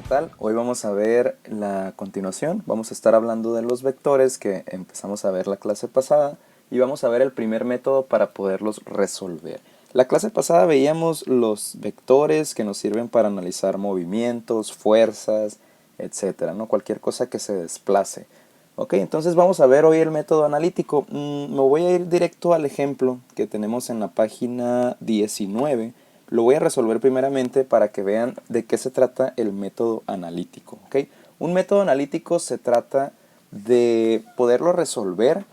tal? Hoy vamos a ver la continuación. Vamos a estar hablando de los vectores que empezamos a ver la clase pasada y vamos a ver el primer método para poderlos resolver. La clase pasada veíamos los vectores que nos sirven para analizar movimientos, fuerzas, etcétera, ¿no? Cualquier cosa que se desplace. Ok, entonces vamos a ver hoy el método analítico. Me voy a ir directo al ejemplo que tenemos en la página 19. Lo voy a resolver primeramente para que vean de qué se trata el método analítico. ¿Okay? Un método analítico se trata de poderlo resolver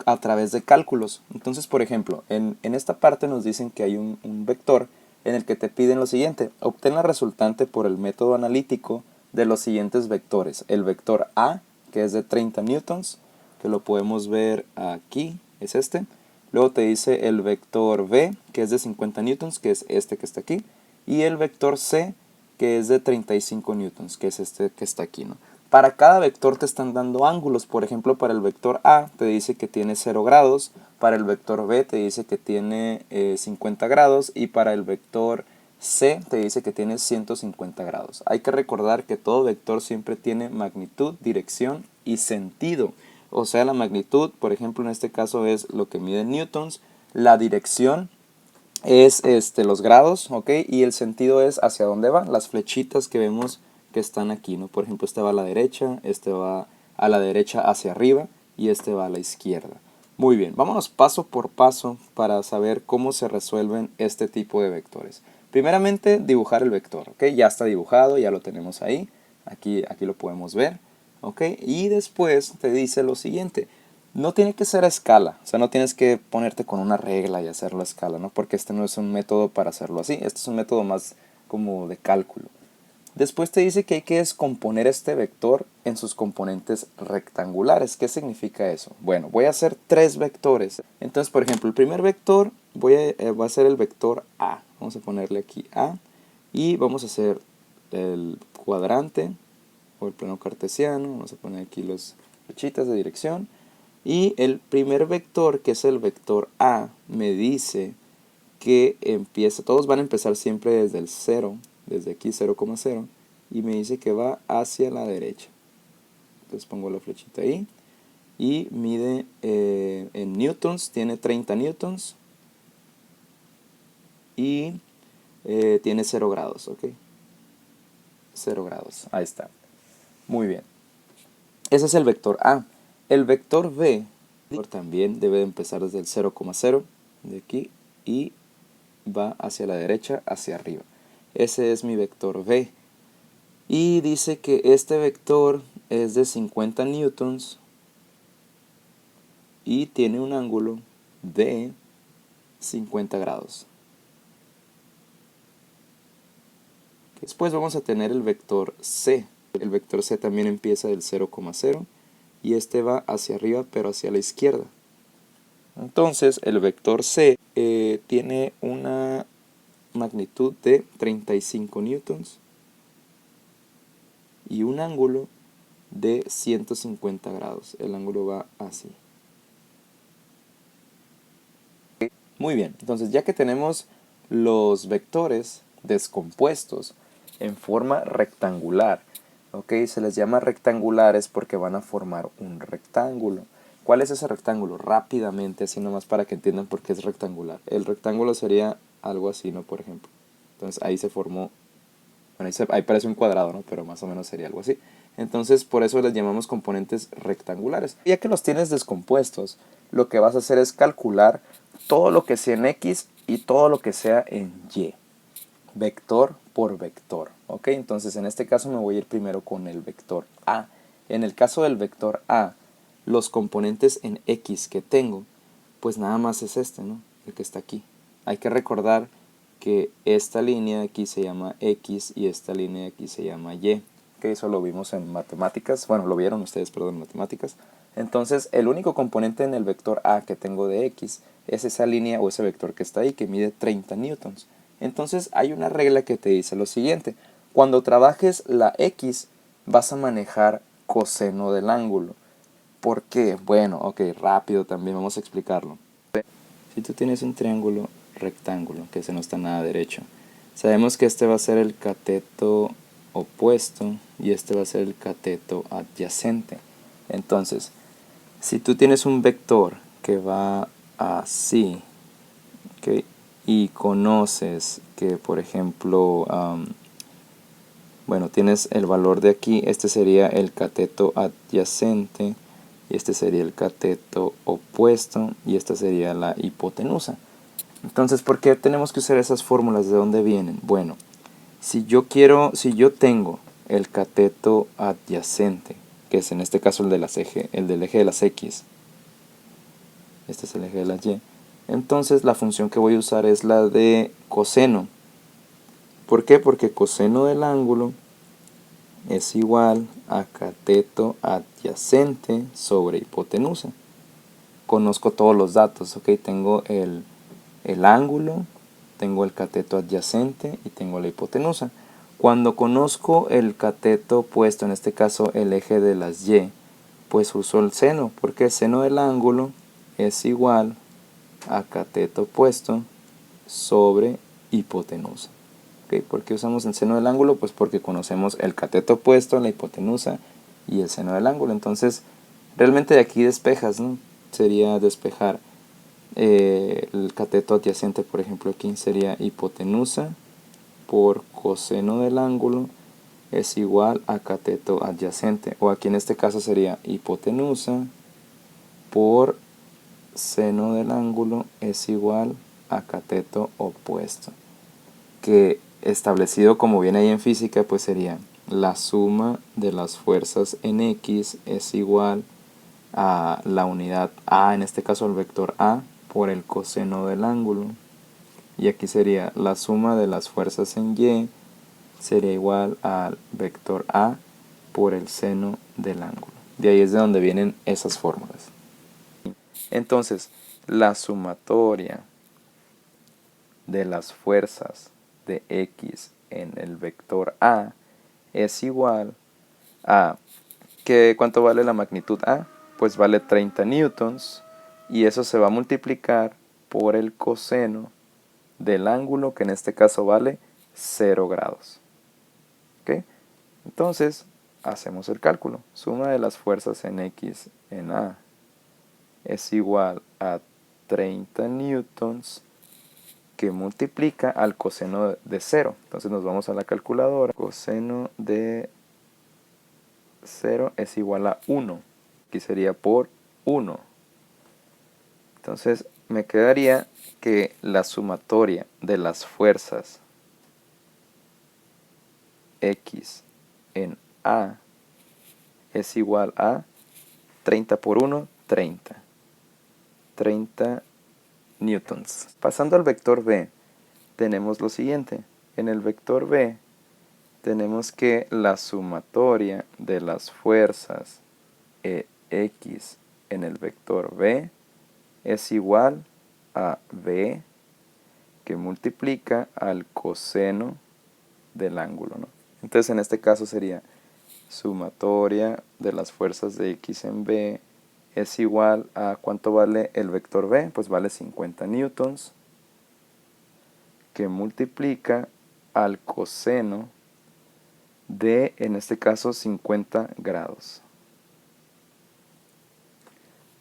a través de cálculos. Entonces, por ejemplo, en esta parte nos dicen que hay un vector en el que te piden lo siguiente. Obtén la resultante por el método analítico de los siguientes vectores. El vector A, que es de 30 newtons, que lo podemos ver aquí, es este. Luego te dice el vector B, que es de 50 newtons, que es este que está aquí. Y el vector C, que es de 35 newtons, que es este que está aquí, ¿no? Para cada vector te están dando ángulos. Por ejemplo, para el vector A te dice que tiene 0 grados. Para el vector B te dice que tiene 50 grados. Y para el vector C te dice que tiene 150 grados. Hay que recordar que todo vector siempre tiene magnitud, dirección y sentido. O sea, la magnitud, por ejemplo, en este caso es lo que mide en newtons. La dirección es los grados, ¿ok? Y el sentido es hacia dónde va. Las flechitas que vemos que están aquí, ¿no? Por ejemplo, este va a la derecha, este va a la derecha hacia arriba y este va a la izquierda. Muy bien, vámonos paso por paso para saber cómo se resuelven este tipo de vectores. Primeramente, dibujar el vector, ¿ok? Ya está dibujado, ya lo tenemos ahí. Aquí lo podemos ver, ¿ok? Y después te dice lo siguiente. No tiene que ser a escala, o sea, no tienes que ponerte con una regla y hacerlo a escala, ¿no? Porque este no es un método para hacerlo así, este es un método más como de cálculo. Después te dice que hay que descomponer este vector en sus componentes rectangulares. ¿Qué significa eso? Bueno, voy a hacer tres vectores. Entonces, por ejemplo, el primer vector va a ser el vector A. Vamos a ponerle aquí A. Y vamos a hacer el cuadrante o el plano cartesiano. Vamos a poner aquí las flechitas de dirección. Y el primer vector, que es el vector A, me dice que empieza, todos van a empezar siempre desde el 0, desde aquí 0,0, y me dice que va hacia la derecha. Entonces pongo la flechita ahí, y mide en newtons, tiene 30 newtons, y tiene 0 grados, ¿ok? 0 grados, ahí está. Muy bien. Ese es el vector A. El vector B también debe de empezar desde el 0,0, de aquí, y va hacia la derecha, hacia arriba. Ese es mi vector B. Y dice que este vector es de 50 newtons y tiene un ángulo de 50 grados. Después vamos a tener el vector C. El vector C también empieza del 0,0 y este va hacia arriba pero hacia la izquierda. Entonces el vector C tiene una magnitud de 35 newtons y un ángulo de 150 grados. El ángulo va así. Muy bien, entonces ya que tenemos los vectores descompuestos en forma rectangular, ¿ok? Se les llama rectangulares porque van a formar un rectángulo. ¿Cuál es ese rectángulo? Rápidamente, así nomás para que entiendan por qué es rectangular. El rectángulo sería algo así, ¿no? Por ejemplo. Entonces ahí se formó, bueno, ahí parece un cuadrado, ¿no? Pero más o menos sería algo así. Entonces por eso les llamamos componentes rectangulares. Ya que los tienes descompuestos, lo que vas a hacer es calcular todo lo que sea en X y todo lo que sea en Y. Vector por vector. ¿Ok? Entonces en este caso me voy a ir primero con el vector A. En el caso del vector A, los componentes en X que tengo, pues nada más es este, ¿no? El que está aquí. Hay que recordar que esta línea de aquí se llama X y esta línea de aquí se llama Y. Que eso lo vimos en matemáticas, bueno, lo vieron ustedes, perdón, en matemáticas. Entonces, el único componente en el vector A que tengo de X es esa línea o ese vector que está ahí, que mide 30 newtons. Entonces, hay una regla que te dice lo siguiente. Cuando trabajes la X, vas a manejar coseno del ángulo. ¿Por qué? Bueno, ok, rápido también, vamos a explicarlo. Si tú tienes un triángulo rectángulo, que ese no está nada derecho, sabemos que este va a ser el cateto opuesto y este va a ser el cateto adyacente. Entonces, si tú tienes un vector que va así, ¿okay? Y conoces que, por ejemplo, bueno, tienes el valor de aquí, este sería el cateto adyacente, y este sería el cateto opuesto, y esta sería la hipotenusa. Entonces, ¿por qué tenemos que usar esas fórmulas? ¿De dónde vienen? Bueno, si yo tengo el cateto adyacente, que es en este caso el del eje de las X, este es el eje de las Y, entonces la función que voy a usar es la de coseno. ¿Por qué? Porque coseno del ángulo es igual a cateto adyacente sobre hipotenusa. Conozco todos los datos, ¿ok? Tengo el ángulo, tengo el cateto adyacente y tengo la hipotenusa. Cuando conozco el cateto opuesto, en este caso el eje de las Y, pues uso el seno, porque el seno del ángulo es igual a cateto opuesto sobre hipotenusa. ¿Okay? ¿Por qué usamos el seno del ángulo? Pues porque conocemos el cateto opuesto, la hipotenusa y el seno del ángulo. Entonces, realmente de aquí despejas, ¿no? Sería despejar el cateto adyacente, por ejemplo, aquí sería hipotenusa por coseno del ángulo es igual a cateto adyacente. O aquí en este caso sería hipotenusa por seno del ángulo es igual a cateto opuesto. Que establecido como viene ahí en física, pues sería la suma de las fuerzas en X es igual a la unidad A, en este caso el vector A, por el coseno del ángulo. Y aquí sería la suma de las fuerzas en Y sería igual al vector A por el seno del ángulo. De ahí es de donde vienen esas fórmulas. Entonces, la sumatoria de las fuerzas de X en el vector A es igual a, ¿cuánto vale la magnitud A? Pues vale 30 newtons, y eso se va a multiplicar por el coseno del ángulo, que en este caso vale 0 grados. ¿Okay? Entonces, hacemos el cálculo. Suma de las fuerzas en X en A es igual a 30 newtons, que multiplica al coseno de 0. Entonces nos vamos a la calculadora. Coseno de 0 es igual a 1. Aquí sería por 1. Entonces me quedaría que la sumatoria de las fuerzas X en A es igual a 30 por 1, 30. 30 newtons. Pasando al vector B, tenemos lo siguiente. En el vector B tenemos que la sumatoria de las fuerzas X en el vector B es igual a B, que multiplica al coseno del ángulo, ¿no? Entonces en este caso sería sumatoria de las fuerzas de X en B es igual a, ¿cuánto vale el vector B? Pues vale 50 newtons, que multiplica al coseno de, en este caso, 50 grados.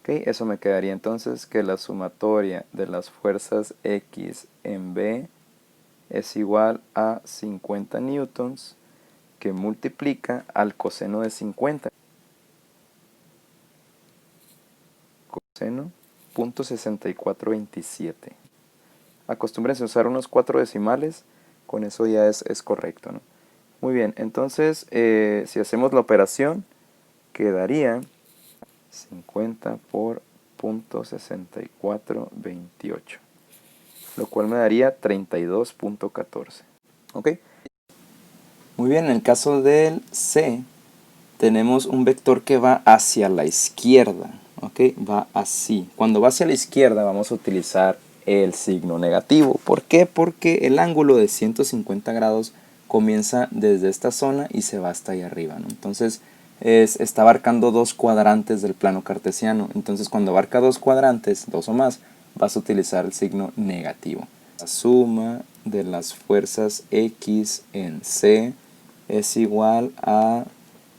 Okay, eso me quedaría entonces que la sumatoria de las fuerzas X en B es igual a 50 newtons, que multiplica al coseno de 50. Coseno 0.6427. Acostúmbrense a usar unos 4 decimales, con eso ya es correcto, ¿no? Muy bien, entonces si hacemos la operación, quedaría 50 por 0.6428, lo cual me daría 32.14. ¿Ok? Muy bien, en el caso del C, tenemos un vector que va hacia la izquierda, ¿ok? Va así. Cuando va hacia la izquierda vamos a utilizar el signo negativo. ¿Por qué? Porque el ángulo de 150 grados comienza desde esta zona y se va hasta ahí arriba, ¿no? Entonces está abarcando 2 cuadrantes del plano cartesiano. Entonces cuando abarca 2 cuadrantes, 2 o más, vas a utilizar el signo negativo. La suma de las fuerzas X en C es igual a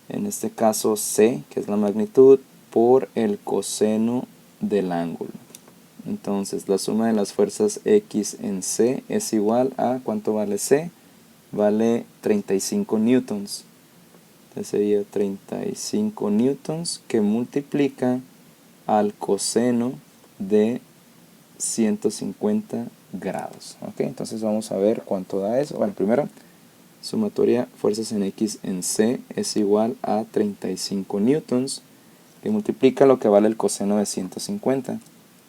en este caso C, que es la magnitud, por el coseno del ángulo. Entonces la suma de las fuerzas X en C es igual a, ¿cuánto vale C? Vale 35 newtons. Entonces sería 35 newtons que multiplica al coseno de 150 grados. ¿Ok? Entonces vamos a ver cuánto da eso. Bueno, primero, sumatoria fuerzas en X en C es igual a 35 newtons que multiplica lo que vale el coseno de 150.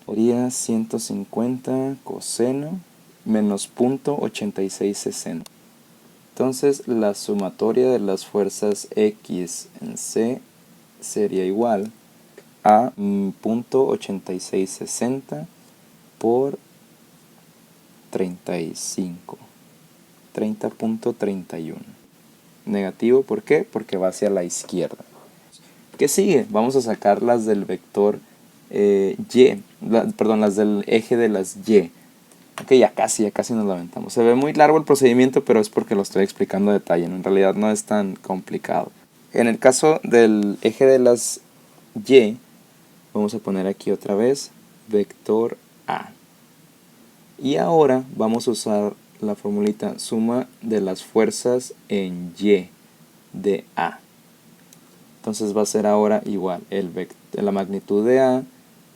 Sería 150 coseno menos 0.8660. Entonces la sumatoria de las fuerzas X en C sería igual a 0.8660 por 35. 30.31. Negativo, ¿por qué? Porque va hacia la izquierda. ¿Qué sigue? Vamos a sacar las del vector las del eje de las Y. Ok, ya casi nos lo aventamos. Se ve muy largo el procedimiento, pero es porque lo estoy explicando a detalle, ¿no? En realidad no es tan complicado. En el caso del eje de las Y, vamos a poner aquí otra vez vector A. Y ahora vamos a usar la formulita suma de las fuerzas en Y de A. Entonces va a ser ahora igual la magnitud de A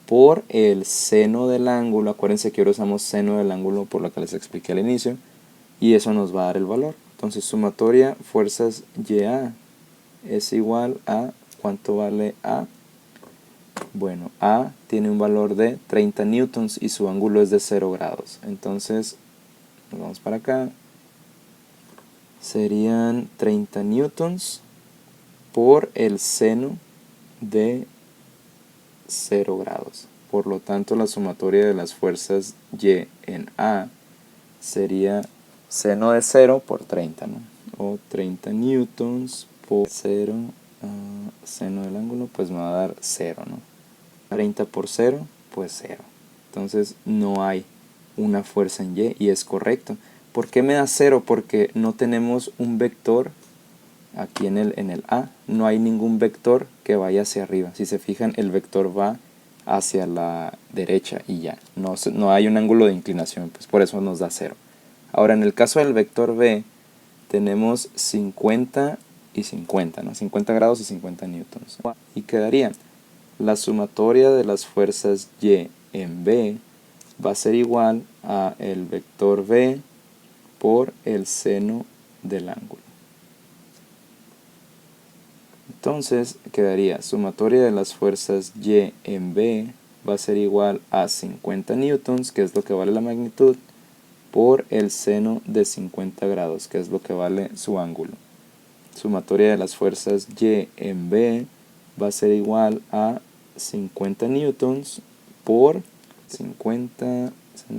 por el seno del ángulo. Acuérdense que ahora usamos seno del ángulo por lo que les expliqué al inicio. Y eso nos va a dar el valor. Entonces sumatoria fuerzas YA es igual a, ¿cuánto vale A? Bueno, A tiene un valor de 30 newtons y su ángulo es de 0 grados. Entonces, nos vamos para acá. Serían 30 newtons por el seno de 0 grados. Por lo tanto, la sumatoria de las fuerzas Y en A sería seno de 0 por 30, ¿no? O 30 newtons por 0, seno del ángulo, pues me va a dar 0, ¿no? 30 por 0, pues 0. Entonces no hay una fuerza en Y y es correcto. ¿Por qué me da 0? Porque no tenemos un vector aquí en el A. No hay ningún vector que vaya hacia arriba. Si se fijan, el vector va hacia la derecha y ya. No hay un ángulo de inclinación, pues por eso nos da 0. Ahora, en el caso del vector B, tenemos 50 y 50, ¿no? 50 grados y 50 newtons. Y quedaría la sumatoria de las fuerzas Y en B va a ser igual a el vector B por el seno del ángulo. Entonces quedaría sumatoria de las fuerzas Y en B va a ser igual a 50 newtons, que es lo que vale la magnitud, por el seno de 50 grados, que es lo que vale su ángulo. Sumatoria de las fuerzas Y en B va a ser igual a 50 newtons por 50,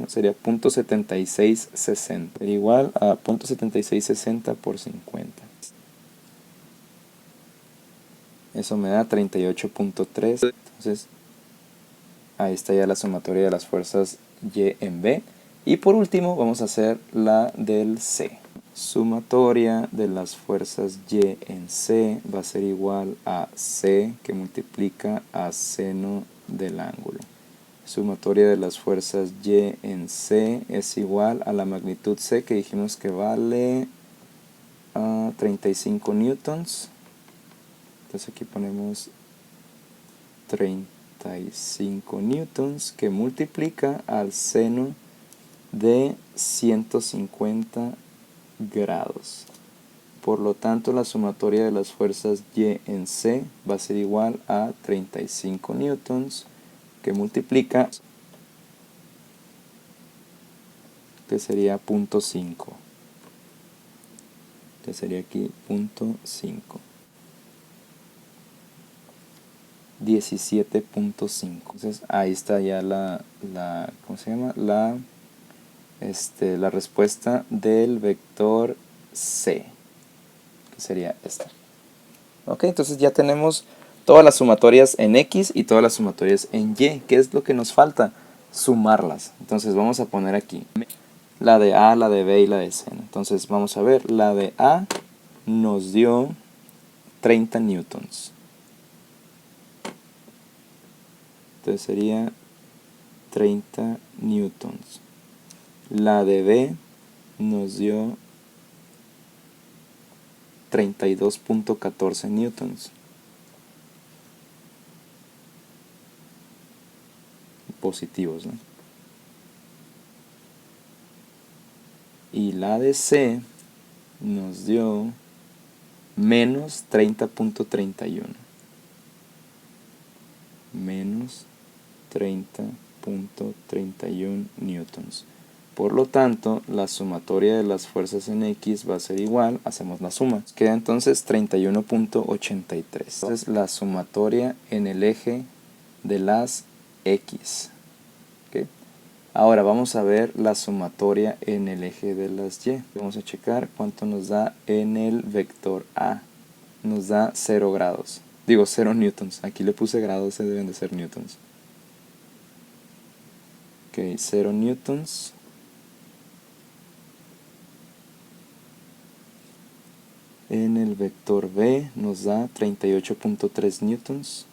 sería 0.7660, sería igual a 0.7660 por 50. Eso me da 38.3. Entonces, ahí está ya la sumatoria de las fuerzas Y en B. Y por último, vamos a hacer la del C. Sumatoria de las fuerzas Y en C va a ser igual a C, que multiplica a seno del ángulo. Sumatoria de las fuerzas Y en C es igual a la magnitud C, que dijimos que vale 35 newtons. Entonces aquí ponemos 35 newtons, que multiplica al seno de 150 grados. Por lo tanto, la sumatoria de las fuerzas Y en C va a ser igual a 35 newtons, que multiplica, que sería 0.5, que sería aquí 0.5. 17.5. Entonces ahí está ya ¿cómo se llama? La respuesta del vector C, que sería esta. Ok, entonces ya tenemos todas las sumatorias en X y todas las sumatorias en Y. ¿Qué es lo que nos falta? Sumarlas. Entonces vamos a poner aquí la de A, la de B y la de C. Entonces vamos a ver, la de A nos dio 30 newtons. Entonces sería 30 newtons. La de B nos dio 32.14 newtons. Positivos, ¿no? Y la de C nos dio menos 30.31. Menos 30.31 newtons. Por lo tanto, la sumatoria de las fuerzas en X va a ser igual, hacemos la suma. Queda entonces 31.83. Entonces la sumatoria en el eje de las X. ¿Okay? Ahora vamos a ver la sumatoria en el eje de las Y. Vamos a checar cuánto nos da en el vector A. Nos da 0 grados. Digo 0 newtons. Aquí le puse grados, se deben de ser newtons. Ok, 0 newtons. En el vector B nos da 38.3 newtons.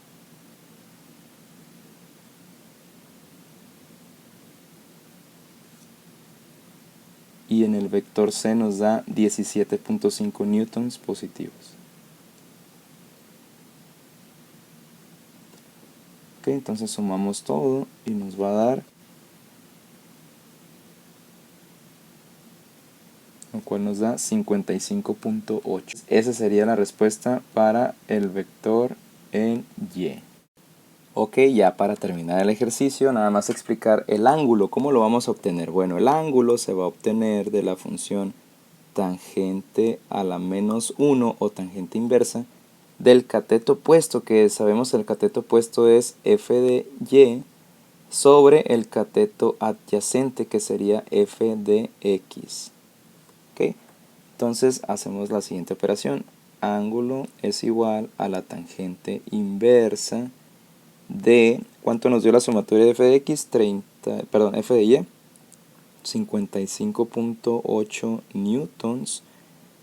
Y en el vector C nos da 17.5 newtons positivos. Ok, entonces sumamos todo y nos va a dar, lo cual nos da 55.8. Esa sería la respuesta para el vector en Y. Ok, ya para terminar el ejercicio, nada más explicar el ángulo. ¿Cómo lo vamos a obtener? Bueno, el ángulo se va a obtener de la función tangente a la menos 1 o tangente inversa del cateto opuesto, que sabemos el cateto opuesto es f de y sobre el cateto adyacente, que sería f de x. ¿Okay? Entonces hacemos la siguiente operación. Ángulo es igual a la tangente inversa de, ¿cuánto nos dio la sumatoria de f de x? F de y, 55.8 newtons,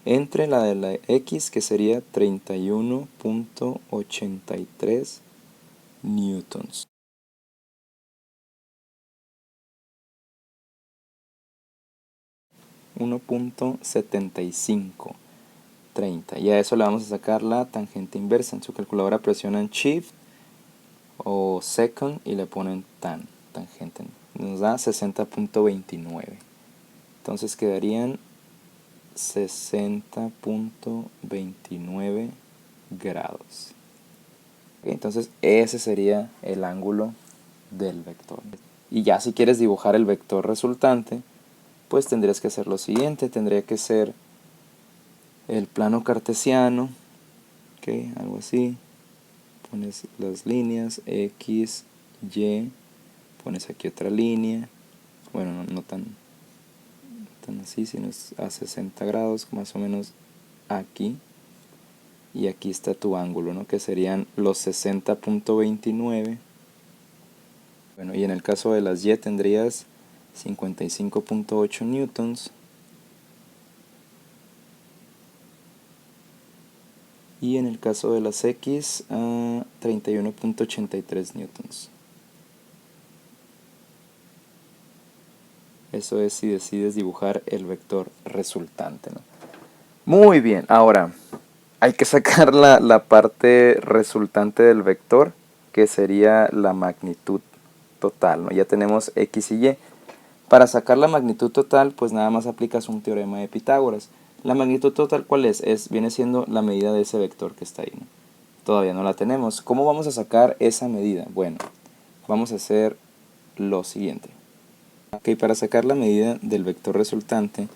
entre la de la x, que sería 31.83 newtons. .75, 30. Y a eso le vamos a sacar la tangente inversa. En su calculadora presionan Shift o Second y le ponen tangente. Nos da 60.29. Entonces quedarían 60.29 grados. Entonces ese sería el ángulo del vector. Y ya si quieres dibujar el vector resultante, pues tendrías que hacer lo siguiente. Tendría que ser el plano cartesiano, ¿okay? Algo así. Pones las líneas X, Y, pones aquí otra línea. Bueno, no tan así, sino es a 60 grados, más o menos aquí. Y aquí está tu ángulo, ¿no? Que serían los 60.29. Bueno, y en el caso de las Y tendrías 55.8 newtons. Y en el caso de las X, 31.83 newtons. Eso es si decides dibujar el vector resultante, ¿no? Muy bien, ahora hay que sacar la parte resultante del vector, que sería la magnitud total, ¿no? Ya tenemos X y Y. Para sacar la magnitud total, pues nada más aplicas un teorema de Pitágoras. La magnitud total, ¿cuál es? Viene siendo la medida de ese vector que está ahí, ¿no? Todavía no la tenemos. ¿Cómo vamos a sacar esa medida? Bueno, vamos a hacer lo siguiente. Ok, para sacar la medida del vector resultante,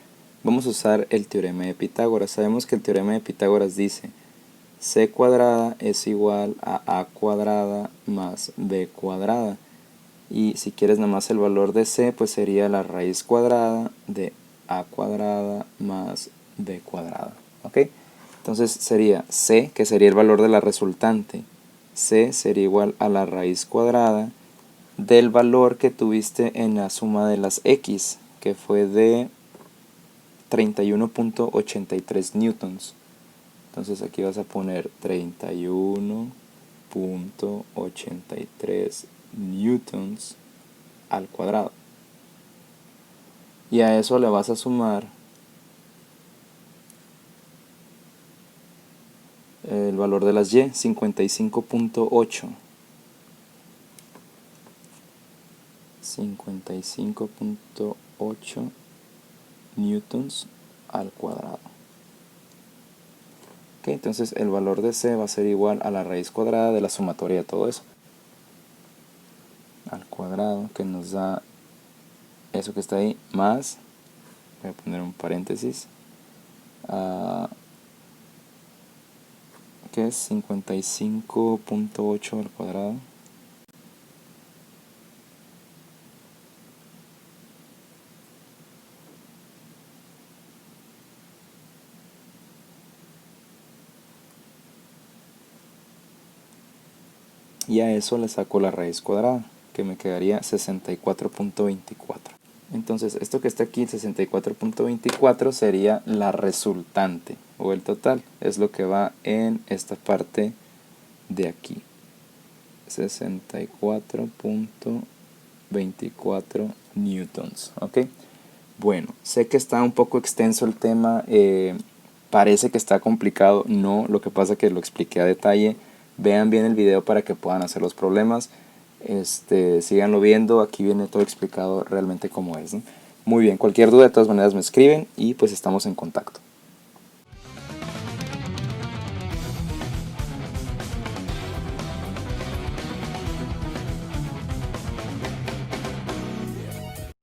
vamos a usar el teorema de Pitágoras. Sabemos que el teorema de Pitágoras dice c cuadrada es igual a a cuadrada más b cuadrada. Y si quieres nada más el valor de c, pues sería la raíz cuadrada de a cuadrada más b cuadrada. ¿Ok? Entonces sería c, que sería el valor de la resultante. C sería igual a la raíz cuadrada del valor que tuviste en la suma de las x, que fue de 31.83 newtons. Entonces aquí vas a poner 31.83 newtons al cuadrado. Y a eso le vas a sumar el valor de las y, 55.8. 55.8 newtons al cuadrado. Ok, entonces el valor de C va a ser igual a la raíz cuadrada de la sumatoria de todo eso. Al cuadrado, que nos da eso que está ahí, más, voy a poner un paréntesis, que es 55.8 al cuadrado. Y a eso le saco la raíz cuadrada, que me quedaría 64.24. Entonces esto que está aquí, 64.24, sería la resultante o el total. Es lo que va en esta parte de aquí. 64.24 newtons. ¿Ok? Bueno, sé que está un poco extenso el tema. Parece que está complicado. No, lo que pasa es que lo expliqué a detalle. Vean bien el video para que puedan hacer los problemas. Síganlo viendo, aquí viene todo explicado realmente cómo es, ¿no? Muy bien, cualquier duda de todas maneras me escriben y pues estamos en contacto.